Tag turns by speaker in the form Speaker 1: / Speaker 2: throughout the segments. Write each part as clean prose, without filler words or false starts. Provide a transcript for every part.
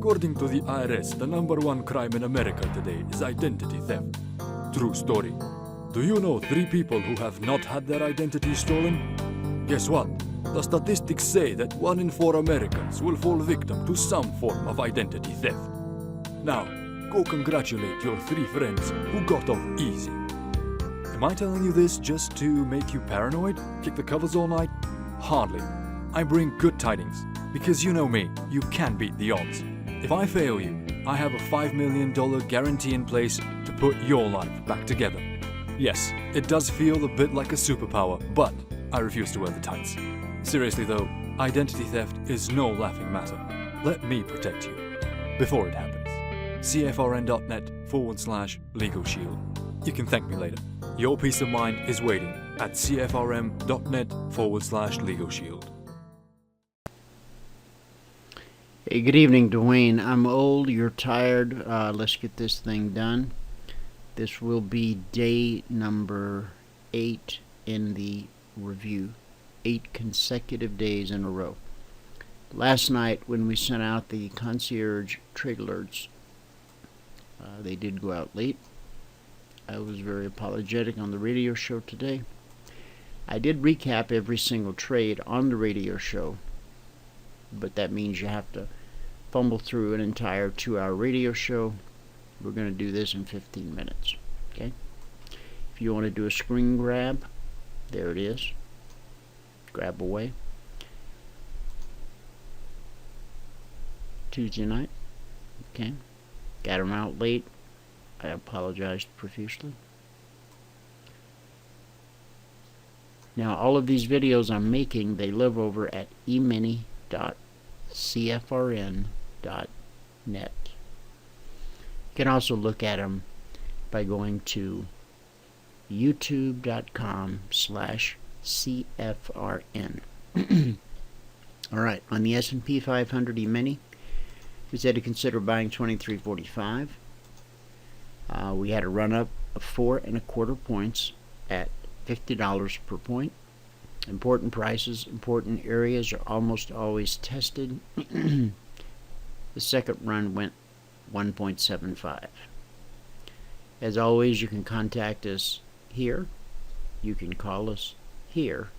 Speaker 1: According to the IRS, the #1 crime in America today is identity theft. True story. Do you know 3 people who have not had their identity stolen? Guess what? The statistics say that 1 in 4 Americans will fall victim to some form of identity theft. Now, go congratulate your 3 friends who got off easy. Am I telling you this just to make you paranoid? Kick the covers all night? Hardly. I bring good tidings, because you know me, you can beat the odds. If I fail you, I have a $5 million guarantee in place to put your life back together. Yes, it does feel a bit like a superpower, but I refuse to wear the tights. Seriously though, identity theft is no laughing matter. Let me protect you before it happens. CFRN.net/legal shield. You can thank me later. Your peace of mind is waiting at CFRN.net/legal shield.
Speaker 2: Hey, good evening, Dwayne. I'm old, you're tired. Let's get this thing done. This will be day number 8 in the review. 8 consecutive days in a row. Last night when we sent out the Concierge trade alerts, they did go out late. I was very apologetic on the radio show today. I did recap every single trade on the radio show, but that means you have to fumble through an entire 2-hour radio show. We're going to do this in 15 minutes. Okay? If you want to do a screen grab, there it is. Grab away. Tuesday night. Okay. Got them out late. I apologize profusely. Now, all of these videos I'm making, they live over at emini.cfrn.net. You can also look at them by going to youtube.com/CFRN. Alright, on the S&P 500 Emini, we said to consider buying 23.45. We had a run up of 4 1/4 points at $50 per point. Important prices, important areas are almost always tested. The second run went 1.75. As always, you can contact us here. You can call us here.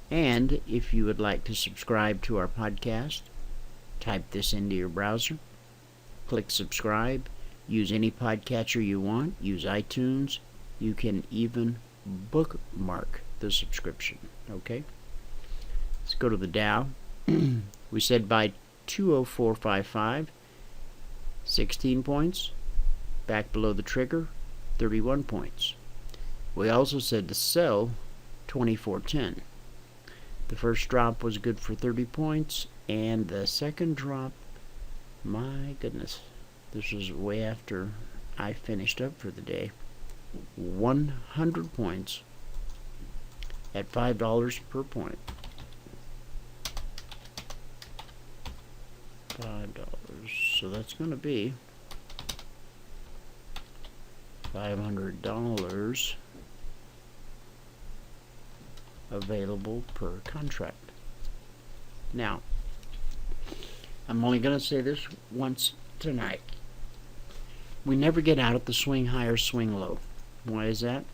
Speaker 2: And if you would like to subscribe to our podcast, type this into your browser, click subscribe, use any podcatcher you want, use iTunes. You can even bookmark the subscription. Okay? Let's go to the Dow. We said buy 204.55, 16 points. Back below the trigger, 31 points. We also said to sell 24.10. The first drop was good for 30 points, and the second drop, my goodness, this was way after I finished up for the day. 100 points at $5 per point. $5. So that's going to be $500 available per contract. Now, I'm only going to say this once tonight. We never get out at the swing high or swing low. Why is that?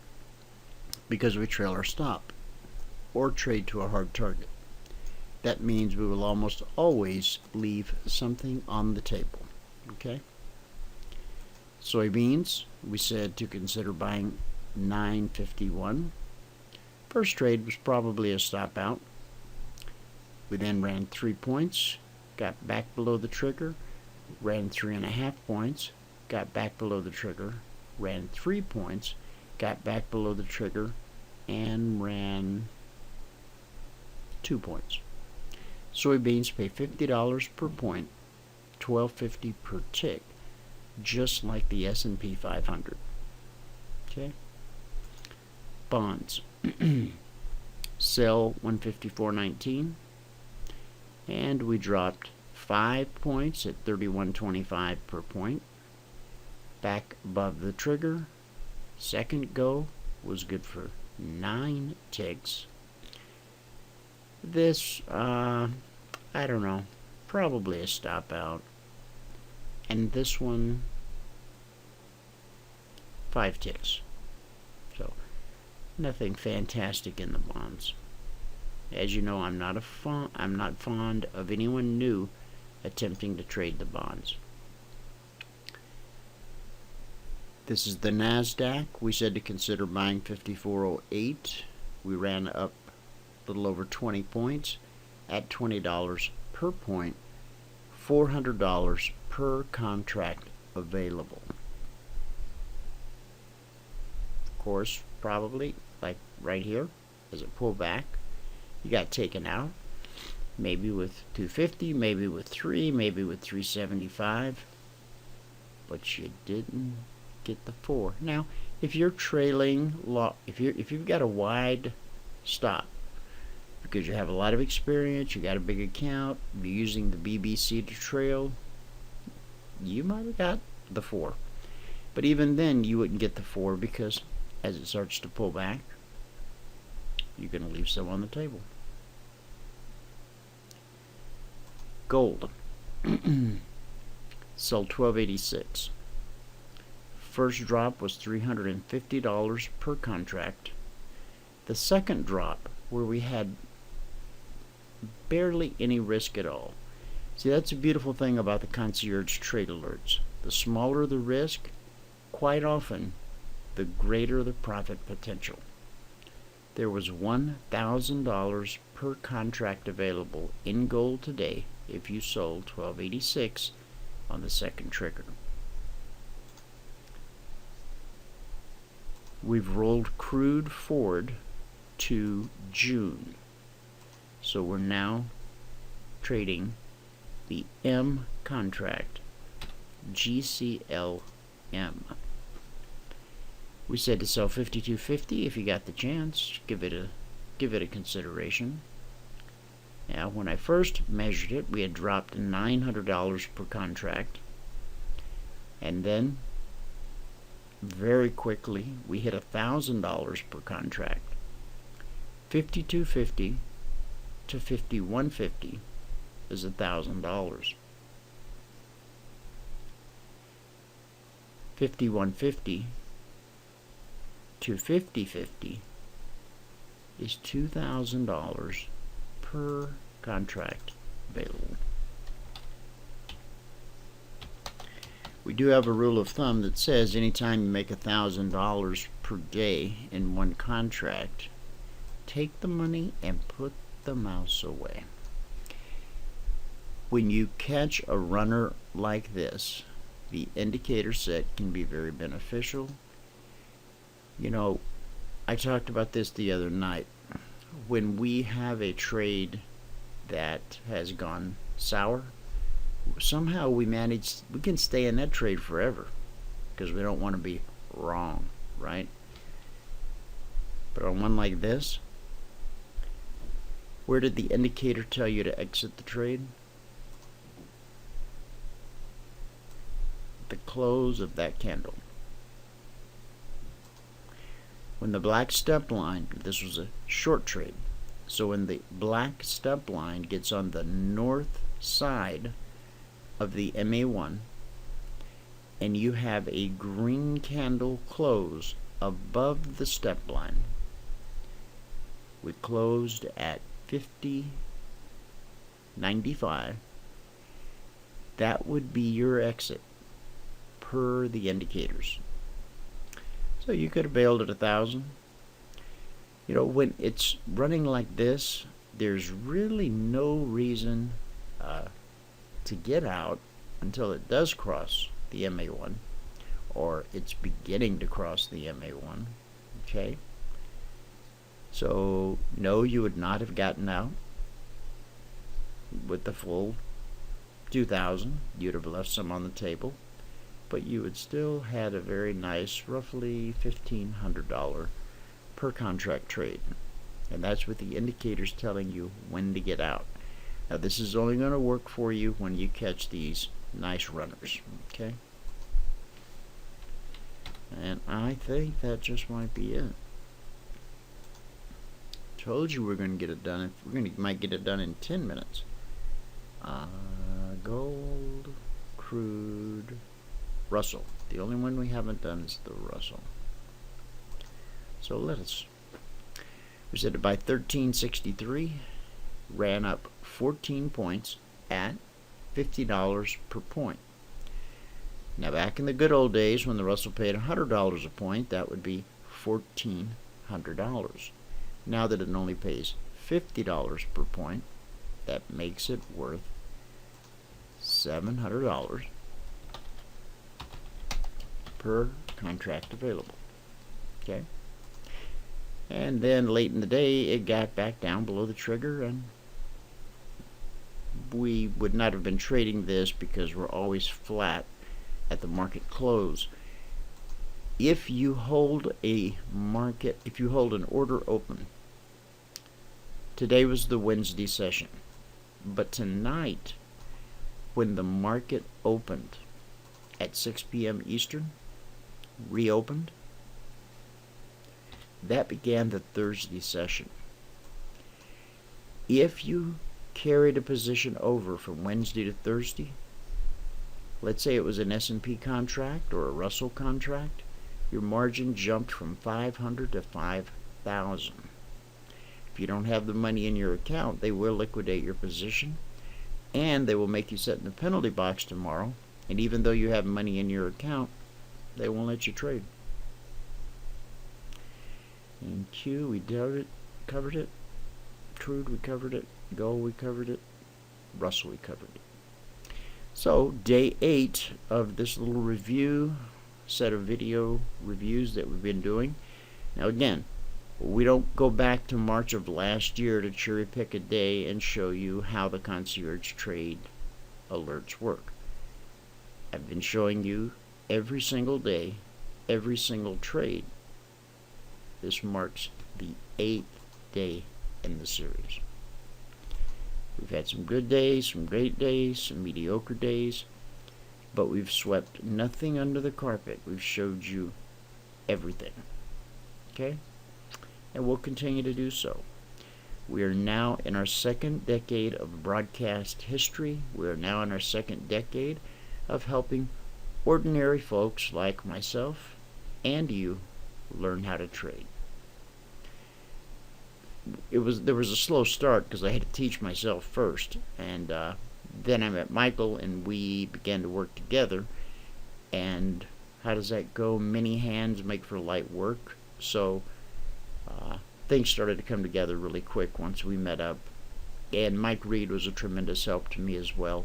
Speaker 2: Because we trail our stop or trade to a hard target. That means we will almost always leave something on the table. Okay? Soybeans, we said to consider buying 9.51. First trade was probably a stop out. We then ran 3 points, got back below the trigger, ran 3.5 points, got back below the trigger, ran 3 points, got back below the trigger, and ran 2 points. Soybeans pay $50 per point, $12.50 per tick, just like the S&P 500. Okay? Bonds. Sell 154.19, and we dropped 5 points at 31.25 per point. Back above the trigger. Second go was good for 9 ticks. This, I don't know, probably a stop out. and this one 5 ticks. So nothing fantastic in the bonds. As you know, I'm not fond of anyone new attempting to trade the bonds. This is the NASDAQ. We said to consider buying 5408. We ran up a little over 20 points at $20 per point, $400 per contract available. Of course, probably like right here, as it pulled back, you got taken out. Maybe with 250, maybe with 3, maybe with 375, but you didn't get the 4. Now, if you're trailing, if you've got a wide stop because you have a lot of experience, you got a big account, you're using the BBC to trail, you might have got the 4. But even then, you wouldn't get the 4 because as it starts to pull back, you're going to leave some on the table. Gold. Sold $12.86. First drop was $350 per contract. The second drop, where we had barely any risk at all. See, that's a beautiful thing about the Concierge trade alerts. The smaller the risk, quite often, the greater the profit potential. There was $1,000 per contract available in gold today if you sold $12.86 on the second trigger. We've rolled crude forward to June. So we're now trading the M contract, GCLM. We said to sell 52.50 if you got the chance. Give it a consideration. Now, when I first measured it, we had dropped $900 per contract, and then very quickly we hit $1,000 per contract. 52.50 to 51.50 is $1,000. 51.50 to 50.50 is $2,000 per contract available. We do have a rule of thumb that says anytime you make $1,000 per day in one contract, take the money and put the mouse away. When you catch a runner like this, the indicator set can be very beneficial. You know, I talked about this the other night. When we have a trade that has gone sour, somehow we can stay in that trade forever because we don't want to be wrong, right? But on one like this, where did the indicator tell you to exit the trade? The close of that candle. When the black step line, this was a short trade, so when the black step line gets on the north side of the MA1 and you have a green candle close above the step line, we closed at 50.95, that would be your exit per the indicators. So you could have bailed at 1,000. You know, when it's running like this, there's really no reason to get out until it does cross the MA1, or it's beginning to cross the MA1. Okay? So, no, you would not have gotten out with the full 2,000. You'd have left some on the table, but you would still had a very nice, roughly $1,500 per contract trade. And that's with the indicators telling you when to get out. Now, this is only going to work for you when you catch these nice runners, okay? And I think that just might be it. Told you we're going to get it done. Might get it done in 10 minutes. Gold, crude, Russell. The only one we haven't done is the Russell. So let's. We said to buy 1363, ran up 14 points at $50 per point. Now back in the good old days when the Russell paid $100 a point, that would be $1,400. Now that it only pays $50 per point, that makes it worth $700 per contract available. Okay? And then late in the day, it got back down below the trigger, and we would not have been trading this because we're always flat at the market close. If you hold an order open, today was the Wednesday session, but tonight, when the market opened at 6 p.m. Eastern, reopened, that began the Thursday session. If you carried a position over from Wednesday to Thursday, let's say it was an S&P contract or a Russell contract, your margin jumped from 500 to 5,000. If you don't have the money in your account, they will liquidate your position, and they will make you sit in the penalty box tomorrow, and even though you have money in your account, they won't let you trade. And Q, we covered it. Crude, we covered it. Gold, we covered it. Russell, we covered it. So, day 8 of this little review, set of video reviews that we've been doing. Now again, we don't go back to March of last year to cherry pick a day and show you how the concierge trade alerts work. I've been showing you every single day, every single trade. This marks the 8th day in the series. We've had some good days, some great days, some mediocre days, but we've swept nothing under the carpet. We've showed you everything. Okay? And we'll continue to do so. We are now in our second decade of broadcast history. We are now in our second decade of helping ordinary folks like myself and you learn how to trade. There was a slow start because I had to teach myself first, and then I met Michael and we began to work together. And how does that go? Many hands make for light work. So things started to come together really quick once we met up, and Mike Reed was a tremendous help to me as well,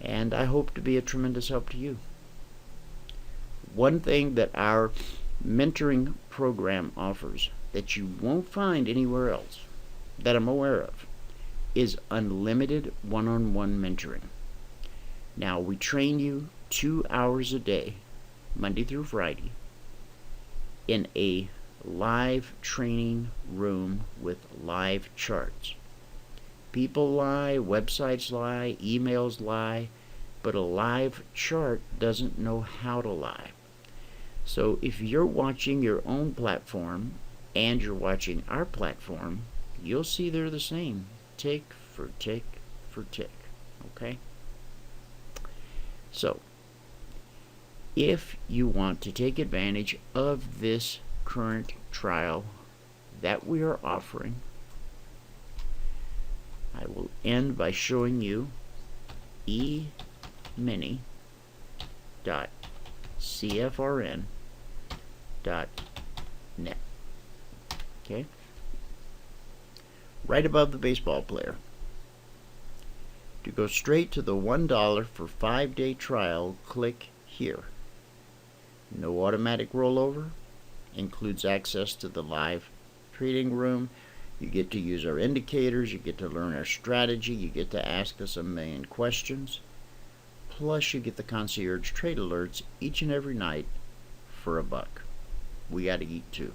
Speaker 2: and I hope to be a tremendous help to you. One thing that our mentoring program offers that you won't find anywhere else that I'm aware of is unlimited one-on-one mentoring. Now, we train you 2 hours a day, Monday through Friday, in a live training room with live charts. People lie, websites lie, emails lie, but a live chart doesn't know how to lie. So if you're watching your own platform and you're watching our platform, you'll see they're the same, tick for tick for tick. Okay? So, if you want to take advantage of this current trial that we are offering, I will end by showing you emini.cfrn.net. Okay? Right above the baseball player. To go straight to the $1 for 5-day trial, click here. No automatic rollover. Includes access to the live trading room. You get to use our indicators. You get to learn our strategy. You get to ask us 1,000,000 questions. Plus, you get the concierge trade alerts each and every night for $1. We got to eat too.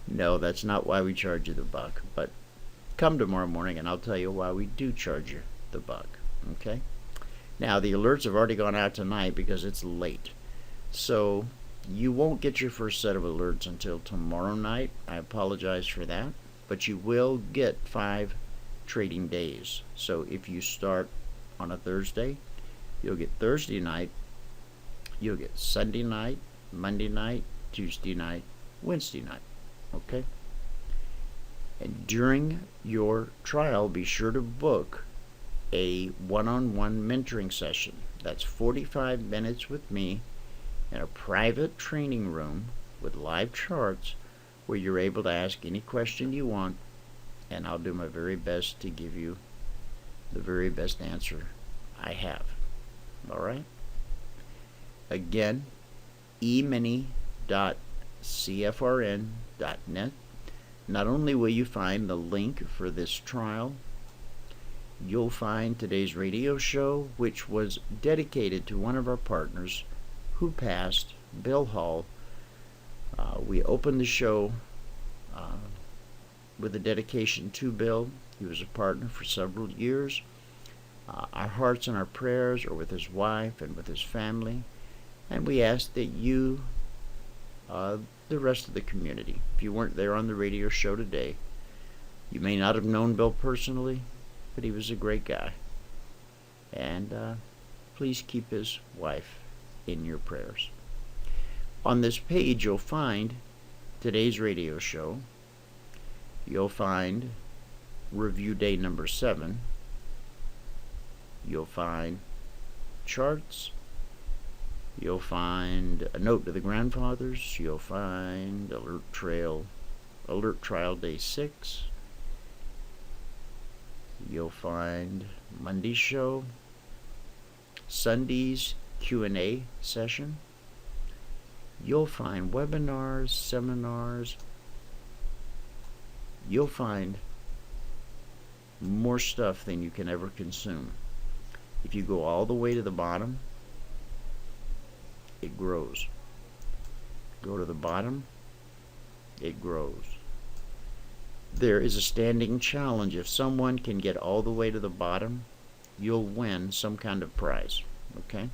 Speaker 2: No, that's not why we charge you the $1. But come tomorrow morning and I'll tell you why we do charge you the $1. Okay? Now, the alerts have already gone out tonight because it's late. So, you won't get your first set of alerts until tomorrow night. I apologize for that. But you will get 5 trading days. So if you start on a Thursday, You'll get Thursday night, you'll get Sunday night, Monday night, Tuesday night, Wednesday night. Okay? And during your trial, be sure to book a one-on-one mentoring session. That's 45 minutes with me in a private training room with live charts where you're able to ask any question you want, and I'll do my very best to give you the very best answer I have. All right? Again, emini.cfrn.net. Not only will you find the link for this trial, you'll find today's radio show, which was dedicated to one of our partners who passed, Bill Hall. We opened the show with a dedication to Bill. He was a partner for several years. Our hearts and our prayers are with his wife and with his family, and we ask that you, the rest of the community, if you weren't there on the radio show today, you may not have known Bill personally, but he was a great guy. And please keep his wife in your prayers. On this page, you'll find today's radio show. You'll find review day number 7. You'll find charts. You'll find a note to the grandfathers. You'll find alert trial day 6. You'll find Monday's show, Sunday's Q&A session. You'll find webinars, seminars. You'll find more stuff than you can ever consume. If you go all the way to the bottom, it grows. Go to the bottom, it grows. There is a standing challenge. If someone can get all the way to the bottom, you'll win some kind of prize. Okay?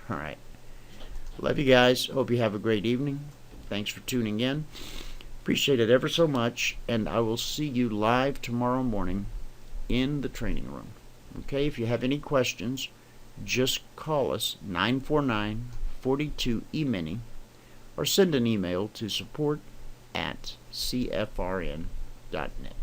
Speaker 2: All right. Love you guys. Hope you have a great evening. Thanks for tuning in. Appreciate it ever so much. And I will see you live tomorrow morning in the training room. Okay? If you have any questions, just call us 949-42-EMINI or send an email to support@cfrn.net.